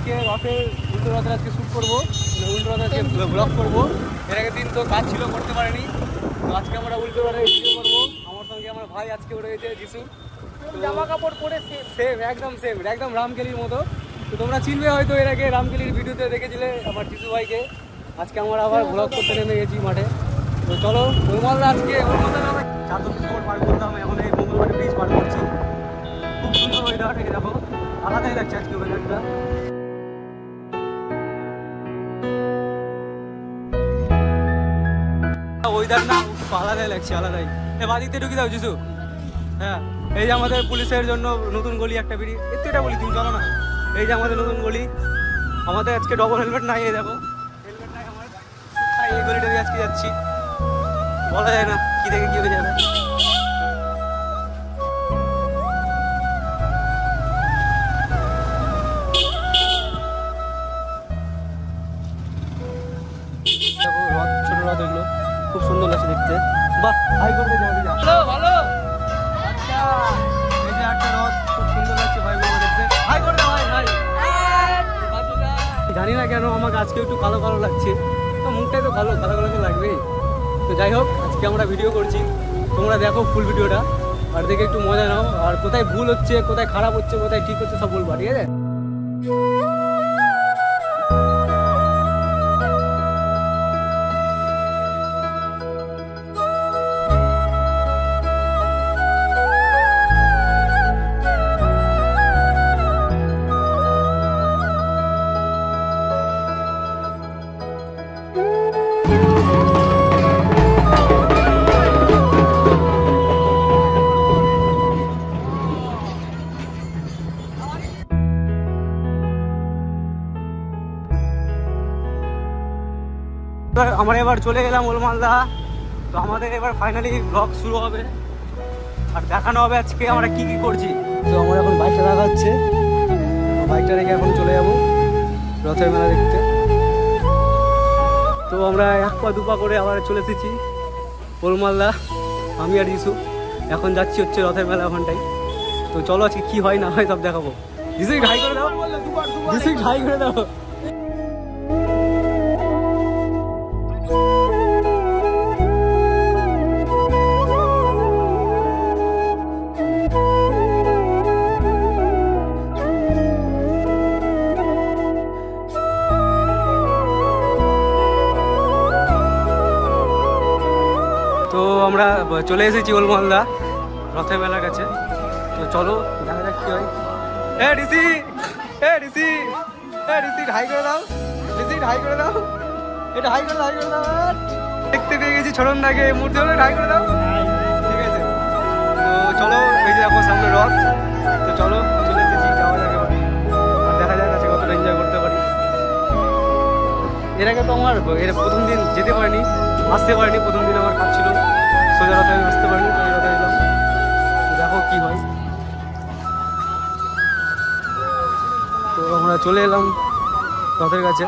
আজকে রথের উল্টো রথের আজকে শ্যুট করবো, উল্টো রথের আজকে ব্লগ করবো। এর আগের দিন তো কাজ ছিল, করতে পারিনি। তো আজকে আমরা উল্টো রথের ভিডিও করবো। আমার সঙ্গে আমার ভাই আজকে উঠে গেছে যিশু, জামা কাপড় পরে সেম একদম রামকেলির মতো। তো তোমরা চিনবে হয়তো, এর আগে রামকেলির ভিডিওতে দেখেছিলে আমার যিশু ভাইকে। আজকে আমরা আবার ব্লগ করতে নেমে গেছি মাঠে। তো চলো ওলমালদা আজকে চাঁদপুর পার করলাম, এখন এই মঙ্গলবাড়ি ব্রিজ পার করছি। খুব সুন্দর ওয়েদার, থেকে দেখো আলাদাই লাগছে আজকে ওয়েদারটা। ওয়েদার না আলাদাই লাগছে, আলাদাই। এ বাদিকতে ঢুকি দাও যিশু। হ্যাঁ, এই যে আমাদের পুলিশের জন্য নতুন গলি একটা বেরিয়ে, এটা বলি তুমি চলো না। এই যে আমাদের নতুন গলি, আমাদের আজকে ডবল হেলমেট নাই, এই দেখো হেলমেট নাই আমার। এই গলিটা দিয়ে আজকে যাচ্ছি, বলা যায় না কি থেকে কি হয়ে যাবে। দেখো রথ, ছোট রথ, এগুলো খুব সুন্দর লাগছে দেখতে। বাহ, হাই করে ভালো ভালো। আচ্ছা, এই যে একটা রথ খুব সুন্দর লাগছে ভাই, দেখতে হাই করে দাও। ভাই জানি না কেন আমাকে আজকে একটু কালো কালো লাগছে, তো মুখটাই তো কালো কালো কালো তো লাগবেই। তো যাই হোক, আজকে আমরা ভিডিও করছি, তোমরা দেখো ফুল ভিডিওটা আর দেখে একটু মজা নাও। আর কোথায় ভুল হচ্ছে, কোথায় খারাপ হচ্ছে, কোথায় ঠিক হচ্ছে সব বলবো, ঠিক আছে? আমরা এবার চলে গেলাম ওলমালদা। তো আমাদের এবার ফাইনালি ব্লগ শুরু হবে আর দেখানো হবে আজকে আমরা কি কি করছি। তো আমরা এখন বাইকটা রাখা হচ্ছে, বাইকটা রেখে এখন চলে যাবো রথের মেলা দেখতে। তো আমরা এক পা দুপা করে আবার চলে এসেছি ওলমালদা, আমি আর যিশু। এখন যাচ্ছি হচ্ছে রথের মেলা ওখানটাই। তো চলো আজকে কি হয় না হয় সব দেখাবো। যিশু ঢাই করে দাও, যিশু ঢাই করে দাও। তো আমরা চলে এসেছি ওলমালদা রথের মেলার কাছে। তো চলো দেখা যাক কি হয়। ডিসি হাই করে দাও, ডিসি হাই করে দাও, এটা হাই করে দাও, হাই করে দাও। দেখতে পেয়ে গেছি ছোড়নদাকে, মূর্তি হলে হাই করে দাও, ঠিক আছে? তো চলো, এই যে এখন সামনে রথ। তো চলো চলে এসেছি, যাওয়া যাক এবার, দেখা যাক আছে কতটা এনজয় করতে পারি। এর আগে তো আমার প্রথম দিন যেতে পারিনি, আসতে পারিনি। প্রথম দিন আমার কাজ ছিল, সোজা রথে আমি আসতে পারিনি, তো এই রথে এলাম। দেখো কি হয়। তো আমরা চলে এলাম রথের কাছে।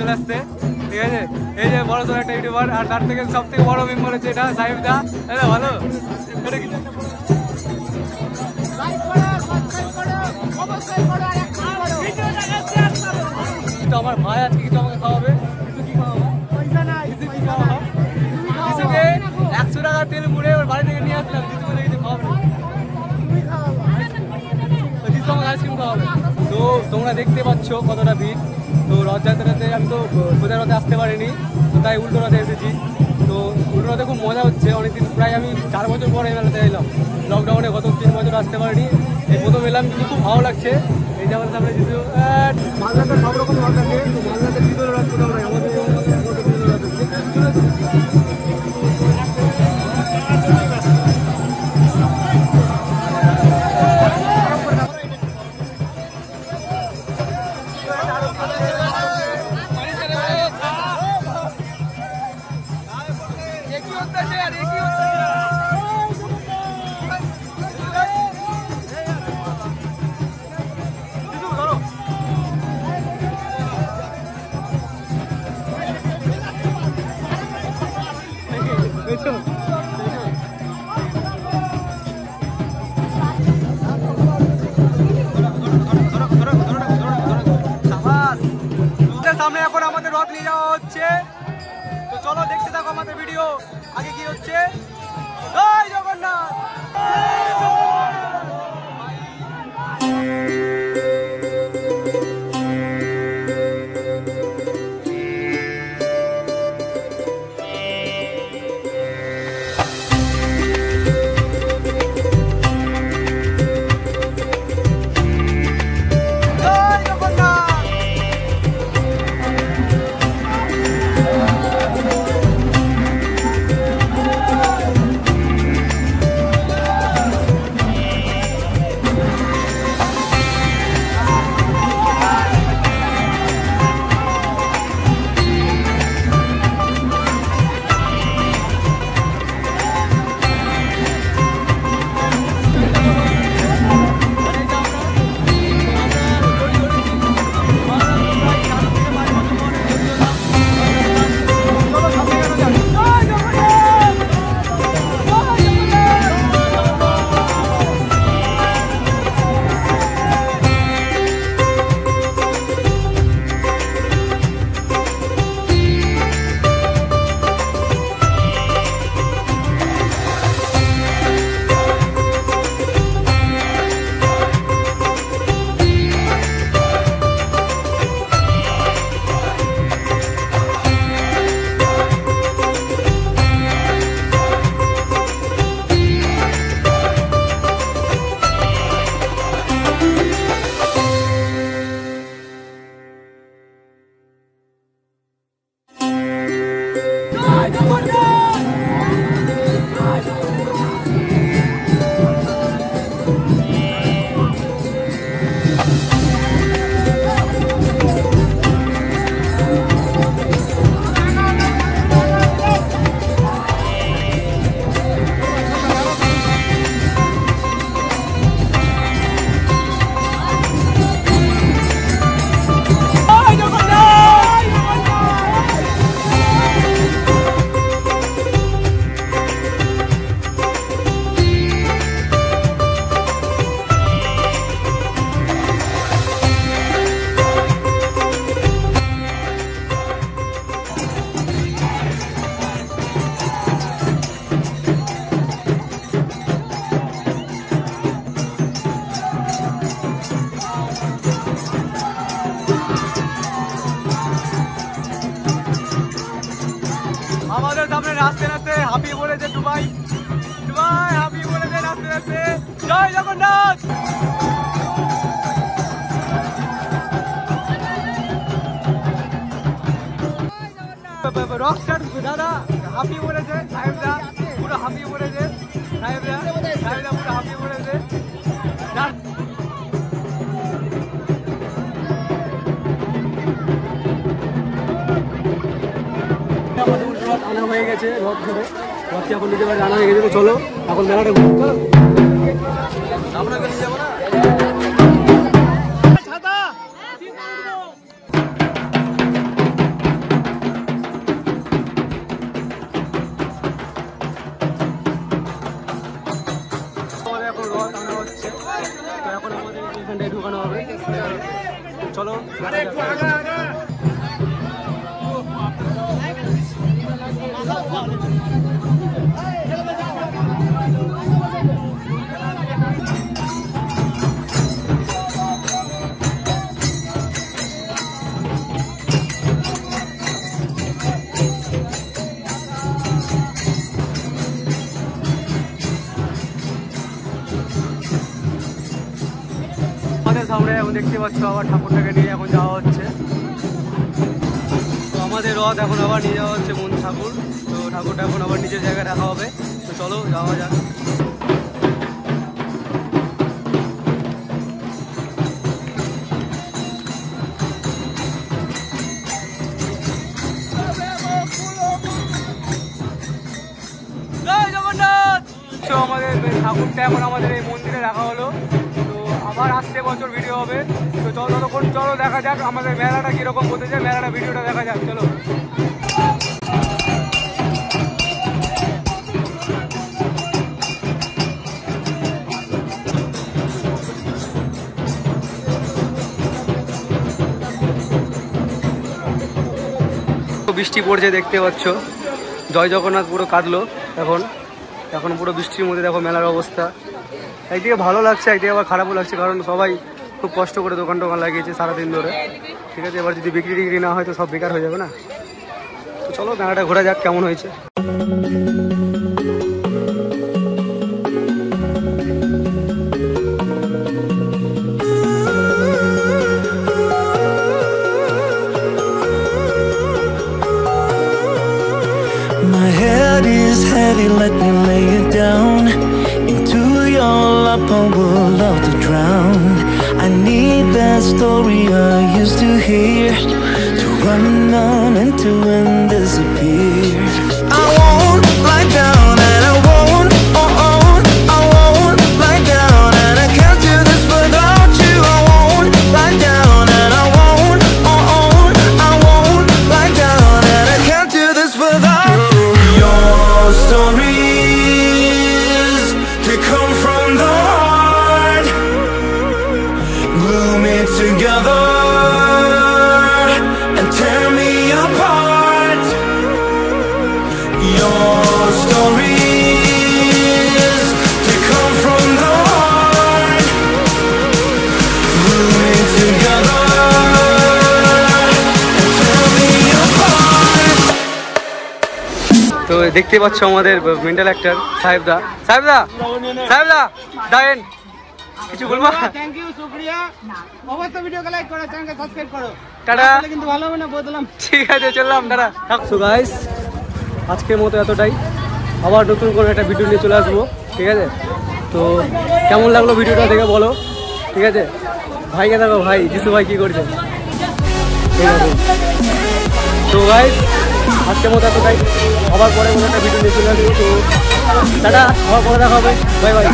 চলে আসছে, ঠিক আছে। এই যে বড় সড়ো একটা ইউটিউবার, আর তার থেকে সব থেকে বড় মেম্বার হচ্ছে এটা সাহেব দা। ভালো এটা কি তো আমার ভাই আজকে কিছু আমাকে খাওয়াবে। কিছু কি খাওয়াবো? পয়সা নাই, কিছু কি খাওয়াবো? কিছুকে 100 টাকা তেল মুড়ে ওর বাড়ি থেকে নিয়ে আসলাম, কিছু বলে কিছু খাওয়াবে না। কিছু আমাকে আইসক্রিম খাওয়াবে। তো তোমরা দেখতে পাচ্ছ কতটা ভিড়। তো রথযাত্রাতে আমি তো সোজা রথে আসতে পারিনি, তো তাই উল্টো রথে এসেছি। তো উল্টো রথে খুব মজা হচ্ছে। অনেকদিন প্রায় আমি 4 বছর পরে এই মেলাতে এলাম। লকডাউনে গত 3 বছর আসতে পারিনি, এই প্রথম এলাম, কিন্তু খুব ভালো লাগছে। এই যে আমাদের সামনে কিছু মালদাতে সব রকম রথ আছে। তো মালদাতে ভিতরে রথ কোথাও নাই, আমাদের সামনে এখন আমাদের রথ নিয়ে যাওয়া হচ্ছে। তো চলো দেখতে থাকো আমাদের ভিডিও। আগে কি হচ্ছে? জয় জগন্নাথ। আমাদের সামনে নাচতে নাচতে হাঁপিয়ে পড়েছে দুবাই। দুবাই হাঁপিয়ে পড়েছে নাচতে নাচতে। জয় জগন্নাথ। রকস্টার দাদা হাঁপিয়ে পড়েছে, সাহেবদা পুরো হাঁপিয়ে পড়েছে, সাহেবদা পুরো হাঁপিয়ে পড়েছে। রথ আনা হয়ে গেছে, রথ ধরে রথটি এখন নিতে পারে আনা হয়ে গেছে। তো চলো এখন মেলাটা ঘুরতে চলো। আমরা নিয়ে যাবো না। ঢোকানো হবে। চলো আমাদের সামনে এখন দেখতে পাচ্ছ আবার ঠাকুরটাকে নিয়ে এখন যাওয়া হচ্ছে। তো আমাদের রথ এখন আবার নিয়ে যাওয়া হচ্ছে মন ঠাকুর। তো ঠাকুরটা এখন আবার নিজের জায়গায় রাখা হবে। তো চলো যাওয়া যাক। তো আমাদের ঠাকুরটা এখন আমাদের এই মন্দিরে রাখা হলো। তো আবার আসছে বছর ভিডিও হবে। তো চলো ততক্ষণ চলো দেখা যাক আমাদের মেলাটা কীরকম হতে যায়, মেলাটা ভিডিওটা দেখা যাক। চলো বৃষ্টি পড়ছে দেখতে পাচ্ছ, জয় জগন্নাথ পুরো কাঁদলো এখন পুরো বৃষ্টির মধ্যে দেখো মেলার অবস্থা। একদিকে ভালো লাগছে, একদিকে আবার খারাপও লাগছে, কারণ সবাই খুব কষ্ট করে দোকান লাগিয়েছে সারাদিন ধরে। ঠিক আছে, এবার যদি বিক্রি না হয় তো সব বেকার হয়ে যাবে না। তো চলো মেলাটা ঘোরা যাক কেমন হয়েছে। Heavy, let me lay it down into your lap. I would love to drown. I need that story I used to hear, to run on and to end disappear. I won't lie down and I won't, I won't lie down, and I can't do this without you. I won't lie down and I won't, I won't lie down, and I can't do this without you. Stories to come from the heart, glue me together and tear me apart. Your stories to come from the heart, glue me together and tear me apart. তো দেখতে পাচ্ছ আমাদের mental actor সাহেবদা দায়েন কিছু বলবো? Thank you, শুকরিয়া। অবশ্যই ভিডিওকে like করো, চ্যানেলকে সাবস্ক্রাইব করো। টাটা। কিন্তু ভালো হবে না বললাম। ঠিক আছে চললাম, টাটা। সো গাইস, আজকের মতো এতটাই। আবার নতুন করে একটা ভিডিও নিয়ে চলে আসবো। ঠিক আছে, তো কেমন লাগলো ভিডিওটা দেখে বলো। ঠিক আছে, ভাইকে দেখো, ভাই যিশু ভাই কি করছে। ঠিক আছে, তো গাইস আজকের মতো এতটাই। আবার পরে কোনো একটা ভিডিও নিয়ে চলে আসবো। তো টাটা, আবার পরে দেখা হবে। Bye bye.